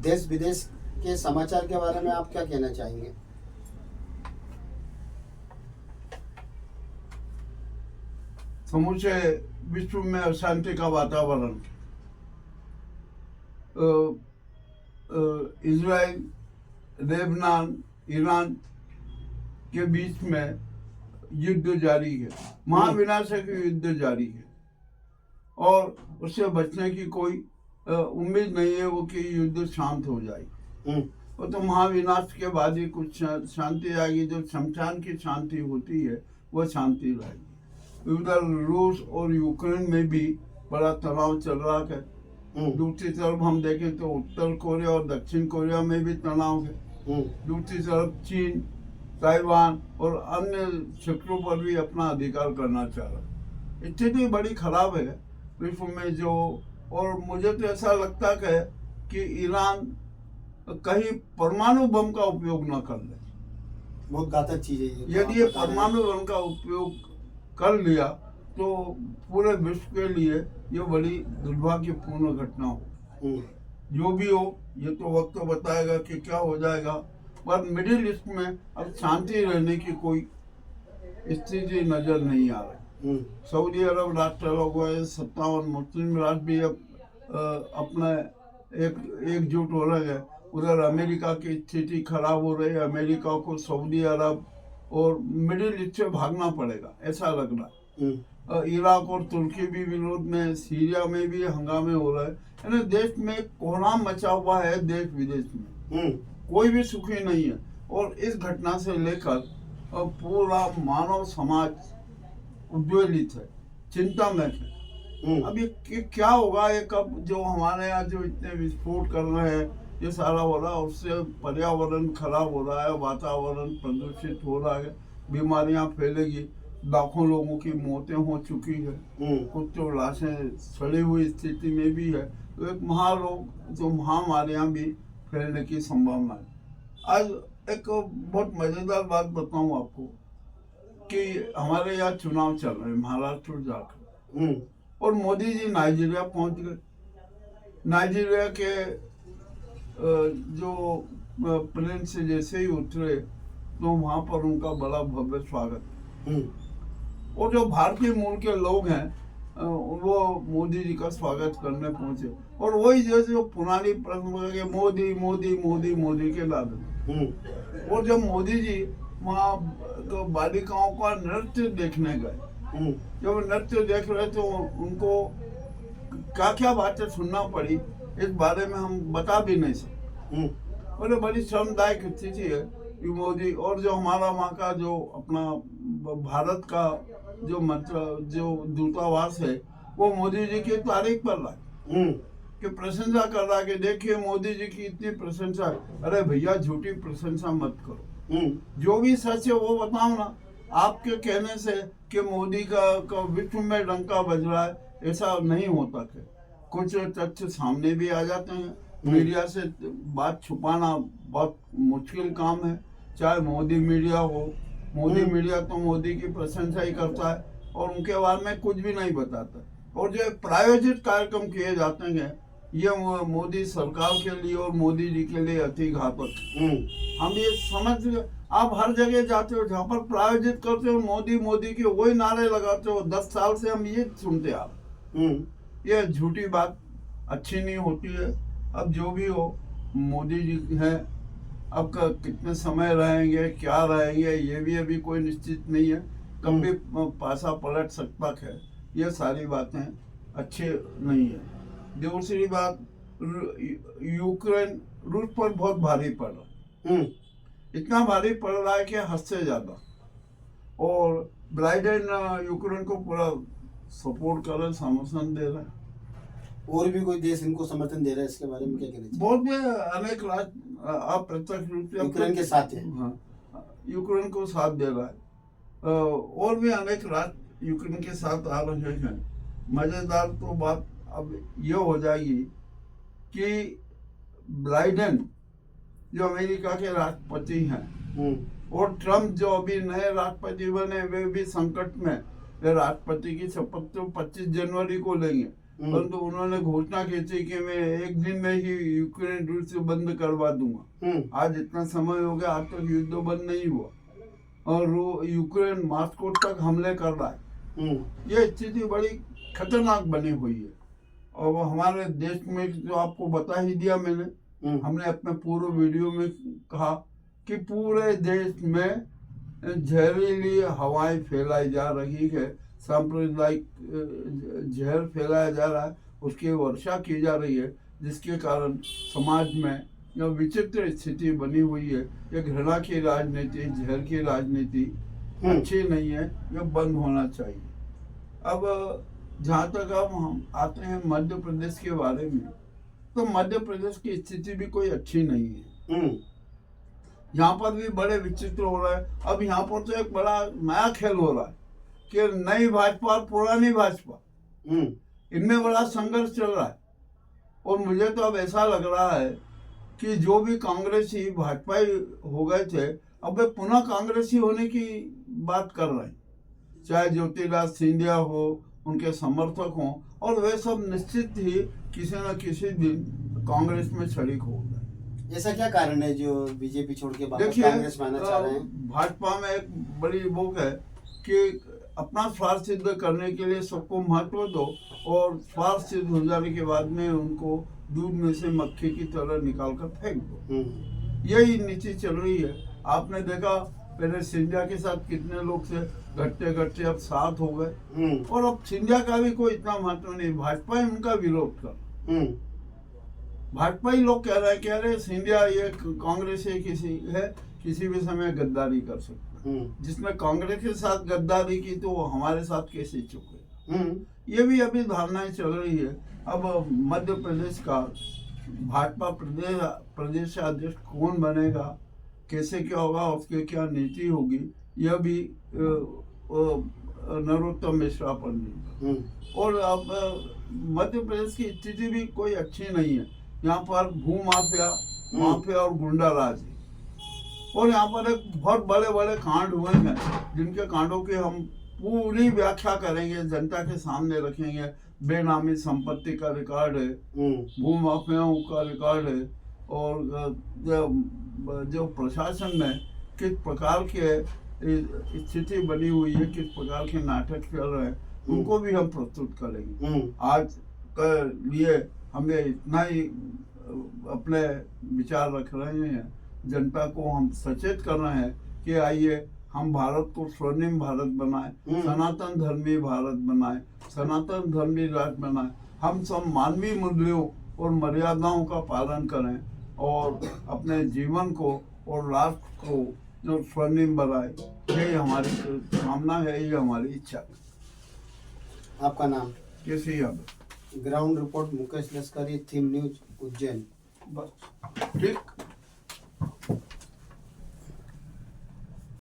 देश विदेश के समाचार के बारे में आप क्या कहना चाहेंगे? समूचे विश्व में अशांति का वातावरण, इजराइल, लेबनान, ईरान के बीच में युद्ध जारी है, महाविनाशक युद्ध जारी है और उससे बचने की कोई उम्मीद नहीं है वो कि युद्ध शांत हो जाए। वो तो महाविनाश के बाद ही कुछ शांति आएगी। जो शमशान की शांति होती है वो शांति लाएगी। उधर रूस और यूक्रेन में भी बड़ा तनाव चल रहा है। दूसरी तरफ हम देखें तो उत्तर कोरिया और दक्षिण कोरिया में भी तनाव है। दूसरी तरफ चीन, ताइवान और अन्य क्षेत्रों पर भी अपना अधिकार करना चाह रहा। स्थिति बड़ी खराब है विश्व में जो, और मुझे तो ऐसा लगता है कि ईरान कहीं परमाणु बम का उपयोग न कर ले। बहुत घातक चीज है ये। यदि ये परमाणु बम का उपयोग कर लिया तो पूरे विश्व के लिए ये बड़ी दुर्भाग्यपूर्ण घटना हो। जो भी हो ये तो वक्त तो बताएगा कि क्या हो जाएगा, पर मिडिल ईस्ट में अब शांति रहने की कोई स्थिति नजर नहीं आ रही। सऊदी अरब राष्ट्र अलग हुआ है, 57 मुस्लिम राष्ट्र भी अब अपना एकजुट हो रहे हैं। उधर अमेरिका की स्थिति खराब हो रही है। अमेरिका को सऊदी अरब और मिडिल ईस्ट से भागना पड़ेगा ऐसा लग रहा है। इराक और तुर्की भी विरोध में, सीरिया में भी हंगामे हो रहे हैं। यानी देश में कोहराम मचा हुआ है, देश विदेश में कोई भी सुखी नहीं है। और इस घटना से लेकर पूरा मानव समाज उद्वेलित है, चिंता में है। अब ये क्या होगा, ये कब जो हमारे यहाँ जो इतने विस्फोट कर रहे हैं ये सारा हो रहा है, उससे पर्यावरण खराब हो रहा है, वातावरण प्रदूषित हो रहा है, बीमारियां फैलेगी, लाखों लोगों की मौतें हो चुकी है, कुछ तो लाशें सड़ी हुई स्थिति में भी है। तो एक महारोग जो महामारियां भी फैलने की संभावना है। आज एक बहुत मजेदार बात बताऊं आपको कि हमारे यहाँ चुनाव चल रहे हैं महाराष्ट्र और झारखंड, और मोदी जी नाइजीरिया पहुंच गए। नाइजीरिया के जो प्लेन से जैसे ही उतरे तो वहां पर उनका बड़ा भव्य स्वागत। और जो भारतीय मूल के लोग हैं वो मोदी जी का स्वागत करने पहुंचे, और वही जो पुरानी प्रश्न के मोदी मोदी मोदी मोदी के लादे। और जब मोदी जी वहाँ तो बालिकाओं का नृत्य देखने गए, जब नृत्य देख रहे तो उनको क्या क्या बातें सुनना पड़ी इस बारे में हम बता भी नहीं सकते। और बड़ी श्रमदायक स्थिति है कि मोदी और जो हमारा वहाँ का जो अपना भारत का जो दूतावास है वो मोदी जी की तारीफ कर रहा है, कि प्रशंसा कर रहा है कि देखिए मोदी जी की इतनी प्रशंसा। अरे भैया झूठी प्रशंसा मत करो, जो भी सच है वो बताओ ना। आपके कहने से कि मोदी का विश्व में डंका बज रहा है ऐसा नहीं होता है। कुछ तथ्य सामने भी आ जाते हैं। मीडिया से बात छुपाना बहुत मुश्किल काम है, चाहे मोदी मीडिया हो। मोदी मीडिया तो मोदी की प्रशंसा ही करता है और उनके बारे में कुछ भी नहीं बताता। और जो प्रायोजित कार्यक्रम किए जाते हैं ये मोदी सरकार के लिए और मोदी जी के लिए अति घातक। हम ये समझ, आप हर जगह जाते हो जहाँ पर प्रायोजित करते हो मोदी मोदी के वही नारे लगाते हो। 10 साल से हम ये सुनते आ रहे। ये झूठी बात अच्छी नहीं होती है। अब जो भी हो मोदी जी हैं, अब कितने समय रहेंगे क्या रहेंगे ये भी अभी कोई निश्चित नहीं है, कब भी पासा पलट सकता है। ये सारी बातें अच्छी नहीं है। दूसरी बात, यूक्रेन रूस पर बहुत भारी पड़ रहा है, इतना भारी पड़ रहा है कि हद से ज्यादा। और बाइडेन यूक्रेन को पूरा सपोर्ट कर रहे, समर्थन दे रहे हैं। और भी कोई देश इनको समर्थन दे रहा है, इसके बारे में क्या कहना चाहिए? बहुत भी अनेक राष्ट्र अप्रत्यक्ष रूप से यूक्रेन के साथ है। हाँ, यूक्रेन को साथ दे रहा है। और भी अनेक राष्ट्र यूक्रेन के साथ आ रहे हैं। मजेदार तो बात अब ये हो जाएगी कि बाइडेन जो अमेरिका के राष्ट्रपति हैं और ट्रम्प जो अभी नए राष्ट्रपति बने वे भी संकट में। वे राष्ट्रपति की शपथ तो 25 जनवरी को लेंगे, परंतु उन्होंने घोषणा की थी कि मैं एक दिन में ही यूक्रेन रूस बंद करवा दूंगा। आज इतना समय हो गया, आज तक युद्ध बंद नहीं हुआ और वो यूक्रेन मॉस्को तक हमले कर रहा है। ये स्थिति बड़ी खतरनाक बनी हुई है। और वो हमारे देश में जो आपको बता ही दिया मैंने, हमने अपने पूर्व वीडियो में कहा कि पूरे देश में जहरीली हवाएं फैलाई जा रही है, सांप्रदायिक जहर फैलाया जा रहा है, उसकी वर्षा की जा रही है, जिसके कारण समाज में यह विचित्र स्थिति बनी हुई है। ये घृणा की राजनीति, जहर की राजनीति अच्छी नहीं है, यह बंद होना चाहिए। अब जहाँ तक अब हम आते हैं मध्य प्रदेश के बारे में, तो मध्य प्रदेश की स्थिति भी कोई अच्छी नहीं है। यहाँ पर भी बड़े विचित्र हो रहा है। अब यहाँ पर तो एक बड़ा नया खेल हो रहा है कि नई भाजपा और पुरानी भाजपा, इनमें बड़ा संघर्ष चल रहा है। और मुझे तो अब ऐसा लग रहा है कि जो भी कांग्रेसी भाजपाई हो गए थे, अब वे पुनः कांग्रेसी होने की बात कर रहे हैं, चाहे ज्योतिरादित्य सिंधिया हो, उनके समर्थक हों, और वे सब निश्चित ही किसी न किसी दिन कांग्रेस में शरीक हो गए। ऐसा क्या कारण है जो बीजेपी छोड़ के वापस देखिए, कांग्रेस में आना चाह रहे हैं? भाजपा में एक बड़ी वो है कि अपना स्वार्थ सिद्ध करने के लिए सबको महत्व दो, और स्वार्थ सिद्ध हो जाने के बाद में उनको दूध में से मक्खी की तरह निकाल कर फेंक दो। यही नीति चल रही है। आपने देखा पहले सिंधिया के साथ कितने लोग से घटते घटते अब साथ हो गए, और अब सिंधिया का भी कोई इतना महत्व नहीं। भाजपा ही उनका विरोध कर, भाजपा ही लोग कह रहे हैं सिंधिया ये कांग्रेस से किसी भी समय गद्दारी कर सकता है। जिसने कांग्रेस के साथ गद्दारी की तो वो हमारे साथ कैसे चुके। ये भी अभी धारणाएं चल रही है। अब मध्य प्रदेश का भाजपा प्रदेश अध्यक्ष कौन बनेगा, कैसे क्या होगा, उसकी क्या नीति होगी, यह भी नरोत्तम मिश्रा पर निर्भर। और अब मध्य प्रदेश की स्थिति भी कोई अच्छी नहीं है। यहाँ पर माफिया और गुंडा राज है, और यहाँ पर एक बहुत बड़े बड़े कांड हुए हैं, जिनके कांडों की हम पूरी व्याख्या करेंगे, जनता के सामने रखेंगे। बेनामी संपत्ति का रिकॉर्ड है, भूमाफियाओं का रिकॉर्ड है, और जो प्रशासन में किस प्रकार के स्थिति बनी हुई है, किस प्रकार के नाटक चल रहे हैं, उनको भी हम प्रस्तुत करेंगे। आज के लिए हमें इतना ही अपने विचार रख रहे हैं। जनता को हम सचेत कर रहे हैं कि आइए हम भारत को स्वर्णिम भारत बनाए, सनातन धर्मी भारत बनाए, सनातन धर्मी राष्ट्र बनाए। हम सब मानवीय मूल्यों और मर्यादाओं का पालन करें, और अपने जीवन को और राष्ट्र को जो स्वर्णिम बनाए। यही हमारी कामना है, ये हमारी इच्छा है। आपका नाम? केसी यादव। ग्राउंड रिपोर्ट मुकेश लश्करी, थीम न्यूज, उज्जैन। बस ठीक।